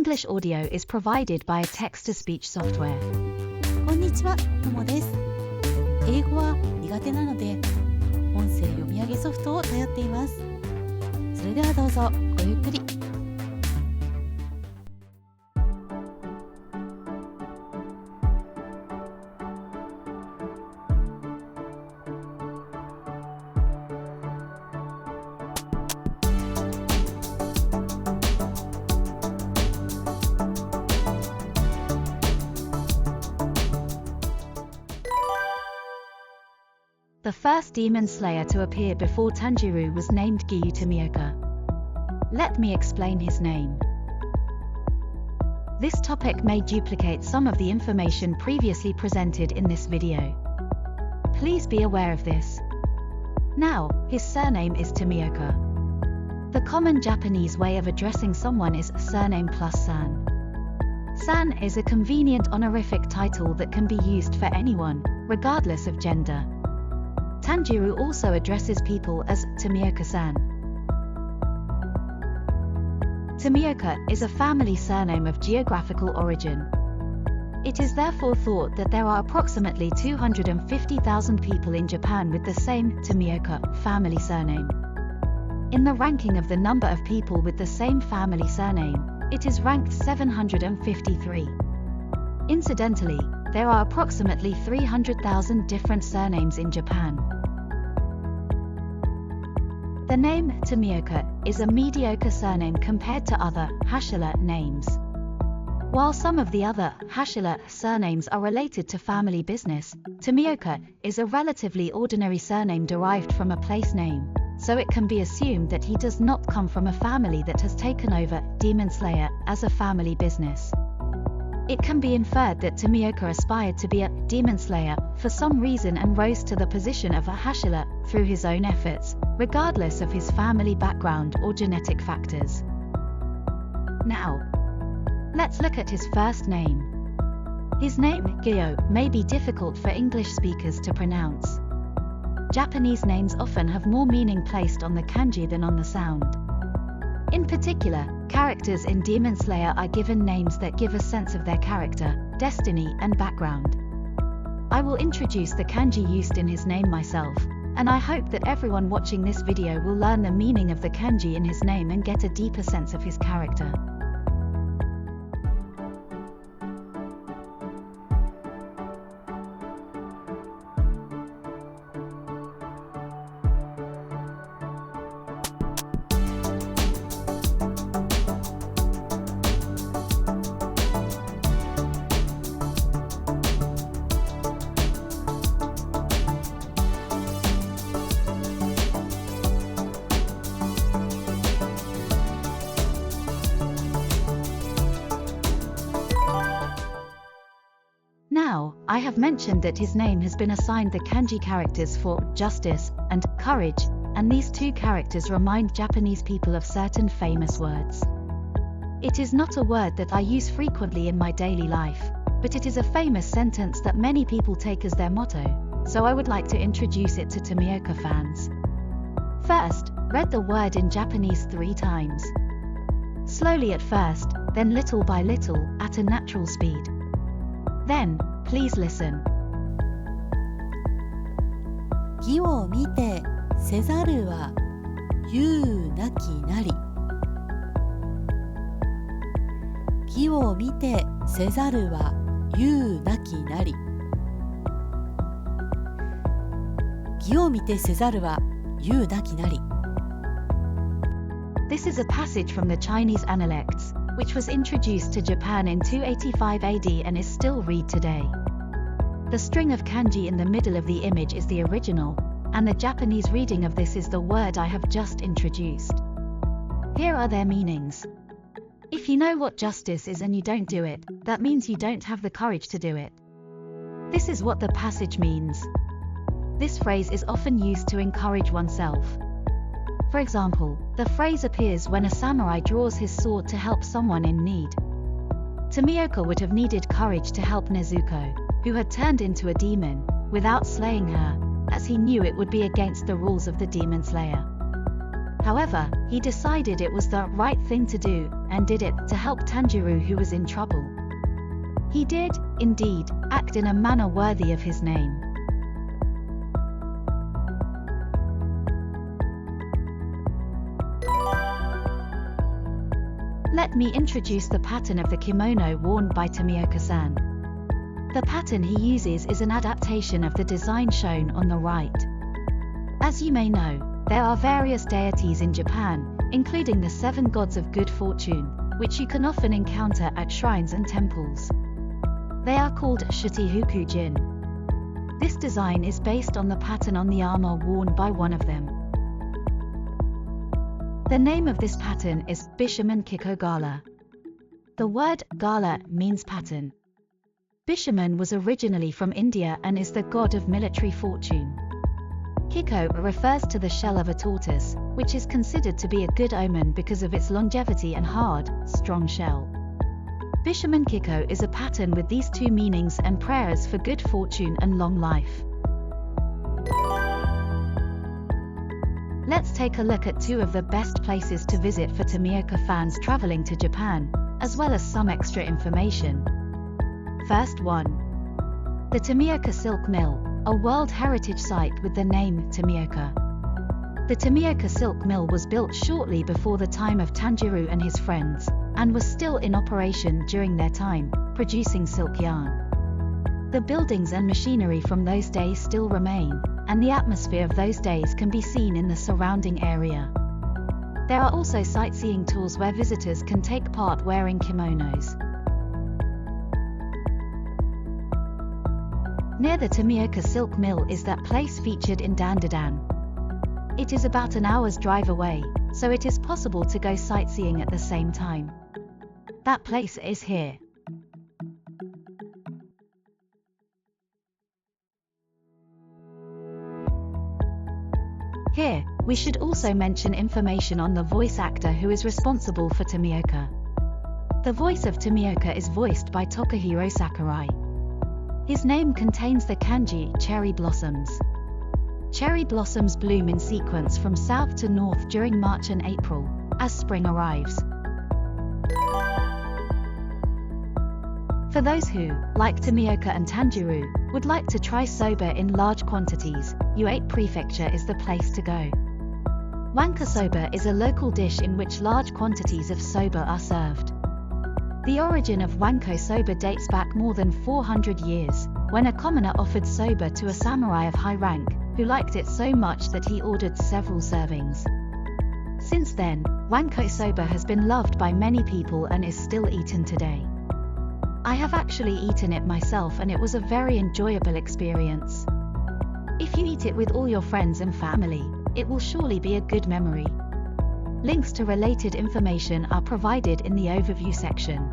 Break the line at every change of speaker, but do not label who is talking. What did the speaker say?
English audio is provided by a text-to-speech software.
こんにちは、ともです。英語は苦手なので、音声読み上げソフトを頼っています。それではどうぞごゆっくり。
The first demon slayer to appear before Tanjiro was named Giyu Tomioka. Let me explain his name. This topic may duplicate some of the information previously presented in this video. Please be aware of this. Now, his surname is Tomioka. The common Japanese way of addressing someone is surname plus san. San is a convenient honorific title that can be used for anyone, regardless of gender. Tanjiro also addresses people as Tomioka-san. Tomioka is a family surname of geographical origin. It is therefore thought that there are approximately 250,000 people in Japan with the same Tomioka family surname. In the ranking of the number of people with the same family surname, it is ranked 753. Incidentally, there are approximately 300,000 different surnames in Japan. The name Tomioka is a mediocre surname compared to other Hashira names. While some of the other Hashira surnames are related to family business, Tomioka is a relatively ordinary surname derived from a place name, so it can be assumed that he does not come from a family that has taken over Demon Slayer as a family business. It can be inferred that Tomioka aspired to be a Demon Slayer for some reason and rose to the position of a Hashira through his own efforts, regardless of his family background or genetic factors. Now, let's look at his first name. His name, Giyu, may be difficult for English speakers to pronounce. Japanese names often have more meaning placed on the kanji than on the sound. In particular, characters in Demon Slayer are given names that give a sense of their character, destiny, and background. I will introduce the kanji used in his name myself, and I hope that everyone watching this video will learn the meaning of the kanji in his name and get a deeper sense of his character. Now, I have mentioned that his name has been assigned the kanji characters for justice and courage, and these two characters remind Japanese people of certain famous words. It is not a word that I use frequently in my daily life, but it is a famous sentence that many people take as their motto, so I would like to introduce it to Tomioka fans. First, read the word in Japanese 3 times. Slowly at first, then little by little, at a natural speed. Then, please listen.
義を見てせざるは言うなきなり。義を見てせざるは言うなきなり。義を見てせざるは言うなきなり。
This is a passage from the Chinese Analects, which was introduced to Japan in 285 AD and is still read today. The string of kanji in the middle of the image is the original, and the Japanese reading of this is the word I have just introduced. Here are their meanings. If you know what justice is and you don't do it, that means you don't have the courage to do it. This is what the passage means. This phrase is often used to encourage oneself. For example, the phrase appears when a samurai draws his sword to help someone in need. Tomioka would have needed courage to help Nezuko, who had turned into a demon, without slaying her, as he knew it would be against the rules of the Demon Slayer. However, he decided it was the right thing to do, and did it to help Tanjiro, who was in trouble. He did, indeed, act in a manner worthy of his name. Let me introduce the pattern of the kimono worn by Tomioka-san. The pattern he uses is an adaptation of the design shown on the right. As you may know, there are various deities in Japan, including the 7 gods of good fortune, which you can often encounter at shrines and temples. They are called Shutihyukujin. This design is based on the pattern on the armor worn by one of them. The name of this pattern is Bishamon Kiko Gala. The word gala means pattern. Bishamon was originally from India and is the god of military fortune. Kiko refers to the shell of a tortoise, which is considered to be a good omen because of its longevity and hard, strong shell. Bishamon Kiko is a pattern with these 2 meanings and prayers for good fortune and long life. Let's take a look at 2 of the best places to visit for Tomioka fans traveling to Japan, as well as some extra information. First 1. The Tomioka Silk Mill, a World Heritage Site with the name Tomioka. The Tomioka Silk Mill was built shortly before the time of Tanjiro and his friends, and was still in operation during their time, producing silk yarn. The buildings and machinery from those days still remain, and the atmosphere of those days can be seen in the surrounding area. There are also sightseeing tours where visitors can take part wearing kimonos. Near the Tomioka Silk Mill is that place featured in Dandan. It is about an hour's drive away, so it is possible to go sightseeing at the same time. That place is here. Here, we should also mention information on the voice actor who is responsible for Tomioka. The voice of Tomioka is voiced by Takahiro Sakurai. His name contains the kanji cherry blossoms. Cherry blossoms bloom in sequence from south to north during March and April, as spring arrives. For those who, like Tomioka and Tanjiro, would like to try soba in large quantities, Uate Prefecture is the place to go. Wanko soba is a local dish in which large quantities of soba are served. The origin of Wanko soba dates back more than 400 years, when a commoner offered soba to a samurai of high rank, who liked it so much that he ordered several servings. Since then, Wanko soba has been loved by many people and is still eaten today. I have actually eaten it myself and it was a very enjoyable experience. If you eat it with all your friends and family, it will surely be a good memory. Links to related information are provided in the overview section.